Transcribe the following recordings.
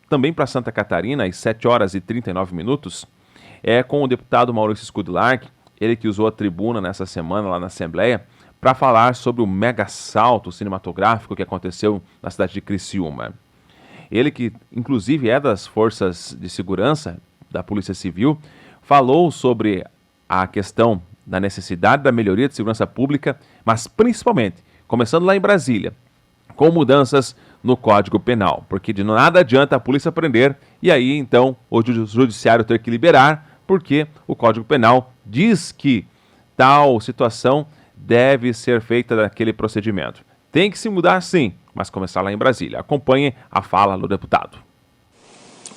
também para Santa Catarina, às 7 horas e 39 minutos, é com o deputado Maurício Skudlark, ele que usou a tribuna nessa semana lá na Assembleia, para falar sobre o mega assalto cinematográfico que aconteceu na cidade de Criciúma. Ele que, inclusive, é das forças de segurança da Polícia Civil, falou sobre a questão da necessidade da melhoria de segurança pública, mas principalmente, começando lá em Brasília, com mudanças no Código Penal, porque de nada adianta a polícia prender e aí, então, o judiciário ter que liberar, porque o Código Penal diz que tal situação deve ser feita daquele procedimento. Tem que se mudar sim, mas começar lá em Brasília. Acompanhe a fala do deputado.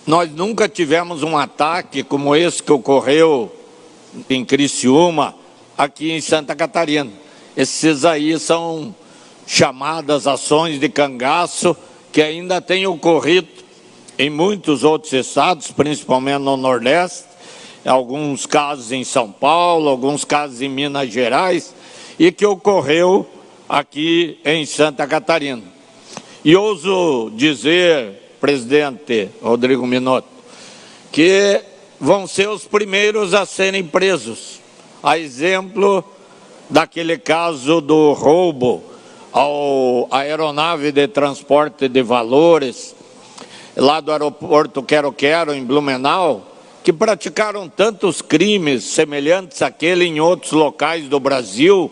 Nós nunca tivemos um ataque como esse que ocorreu em Criciúma, aqui em Santa Catarina. Esses aí são chamadas ações de cangaço que ainda têm ocorrido em muitos outros estados, principalmente no Nordeste, alguns casos em São Paulo, alguns casos em Minas Gerais, e que ocorreu aqui em Santa Catarina. E ouso dizer, presidente Rodrigo Minotto, que vão ser os primeiros a serem presos. A exemplo daquele caso do roubo à aeronave de transporte de valores, lá do aeroporto Quero-Quero, em Blumenau, que praticaram tantos crimes semelhantes àquele em outros locais do Brasil,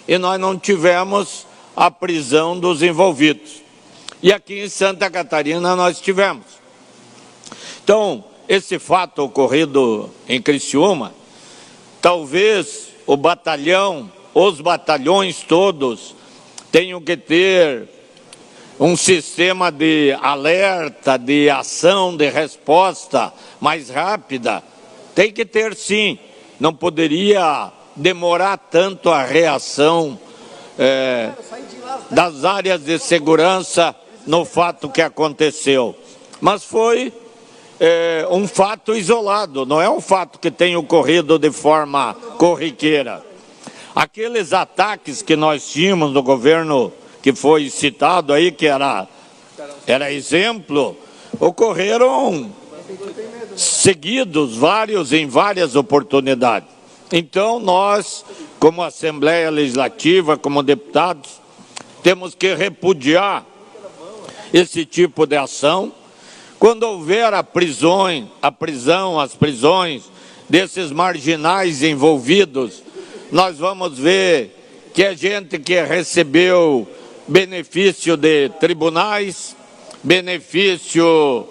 e nós não tivemos a prisão dos envolvidos. E aqui em Santa Catarina nós tivemos. Então, esse fato ocorrido em Criciúma, talvez o batalhão, os batalhões todos, tenham que ter um sistema de alerta, de ação, de resposta mais rápida. Tem que ter sim, não poderia demorar tanto a reação das áreas de segurança no fato que aconteceu. Mas foi um fato isolado, não é um fato que tem ocorrido de forma corriqueira. Aqueles ataques que nós tínhamos no governo que foi citado aí, que era exemplo, ocorreram seguidos, em várias oportunidades. Então, nós, como Assembleia Legislativa, como deputados, temos que repudiar esse tipo de ação. Quando houver as prisões desses marginais envolvidos, nós vamos ver que é gente que recebeu benefício de tribunais, benefício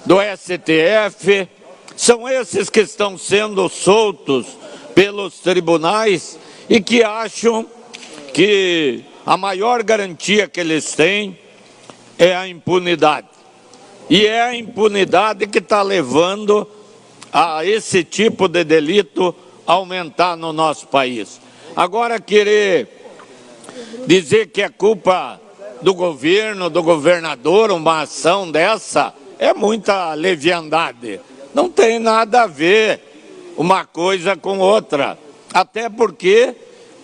do STF, são esses que estão sendo soltos pelos tribunais e que acham que a maior garantia que eles têm é a impunidade. E é a impunidade que está levando a esse tipo de delito aumentar no nosso país. Agora, querer dizer que é culpa do governo, do governador, uma ação dessa, é muita leviandade. Não tem nada a ver uma coisa com outra. Até porque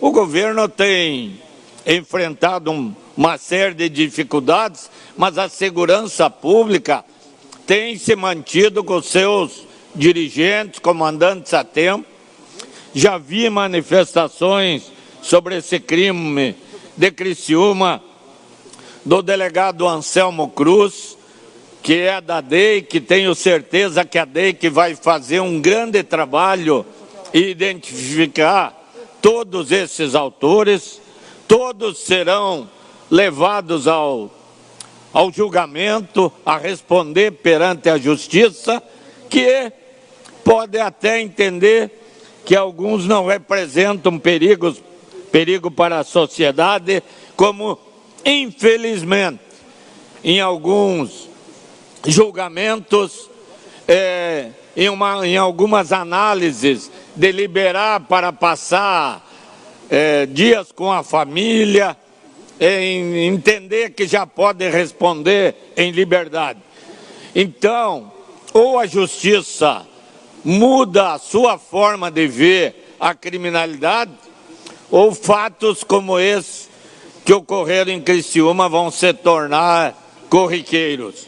o governo tem enfrentado uma série de dificuldades, mas a segurança pública tem se mantido com seus dirigentes, comandantes a tempo. Já vi manifestações sobre esse crime de Criciúma do delegado Anselmo Cruz, que é da DEIC, tenho certeza que a DEIC vai fazer um grande trabalho e identificar todos esses autores, todos serão levados ao julgamento, a responder perante a justiça, que pode até entender que alguns não representam perigo para a sociedade, como, infelizmente, em alguns julgamentos, em algumas análises, deliberar para passar dias com a família, em entender que já pode responder em liberdade. Então, ou a justiça muda a sua forma de ver a criminalidade, ou fatos como esse que ocorreram em Criciúma vão se tornar corriqueiros.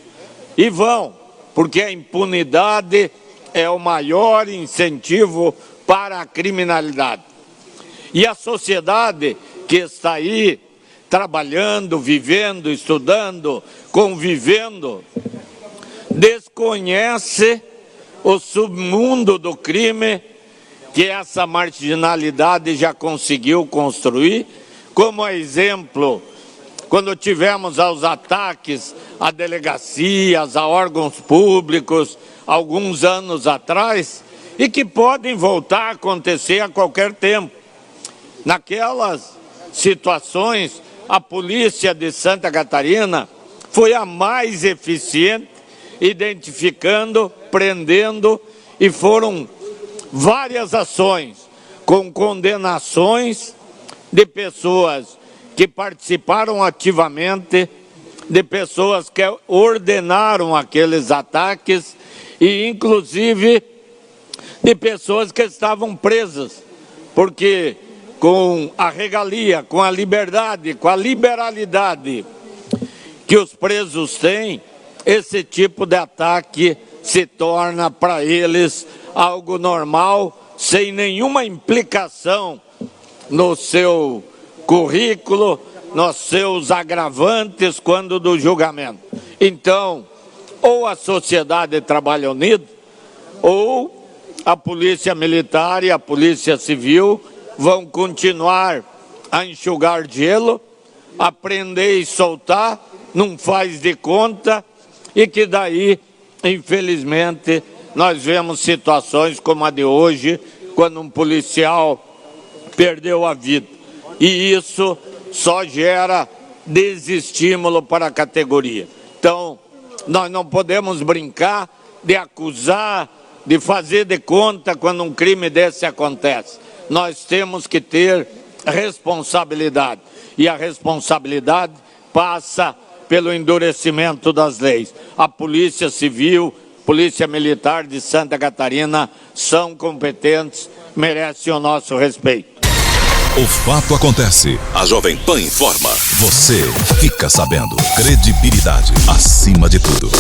E vão, porque a impunidade é o maior incentivo para a criminalidade. E a sociedade que está aí trabalhando, vivendo, estudando, convivendo, desconhece o submundo do crime que essa marginalidade já conseguiu construir, como exemplo, quando tivemos os ataques a delegacias, a órgãos públicos, alguns anos atrás, e que podem voltar a acontecer a qualquer tempo. Naquelas situações, a polícia de Santa Catarina foi a mais eficiente, identificando, prendendo, e foram várias ações com condenações de pessoas que participaram ativamente, de pessoas que ordenaram aqueles ataques e, inclusive, de pessoas que estavam presas, porque com a regalia, com a liberdade, com a liberalidade que os presos têm, esse tipo de ataque se torna para eles algo normal, sem nenhuma implicação no seu currículo, nos seus agravantes quando do julgamento. Então, ou a sociedade trabalha unida, ou a polícia militar e a polícia civil vão continuar a enxugar gelo, a prender e soltar, não faz de conta, e que daí, infelizmente, nós vemos situações como a de hoje, quando um policial perdeu a vida. E isso só gera desestímulo para a categoria. Então, nós não podemos brincar de acusar, de fazer de conta quando um crime desse acontece. Nós temos que ter responsabilidade. E a responsabilidade passa pelo endurecimento das leis. A Polícia Civil, Polícia Militar de Santa Catarina são competentes, merecem o nosso respeito. O fato acontece. A Jovem Pan informa. Você fica sabendo. Credibilidade acima de tudo.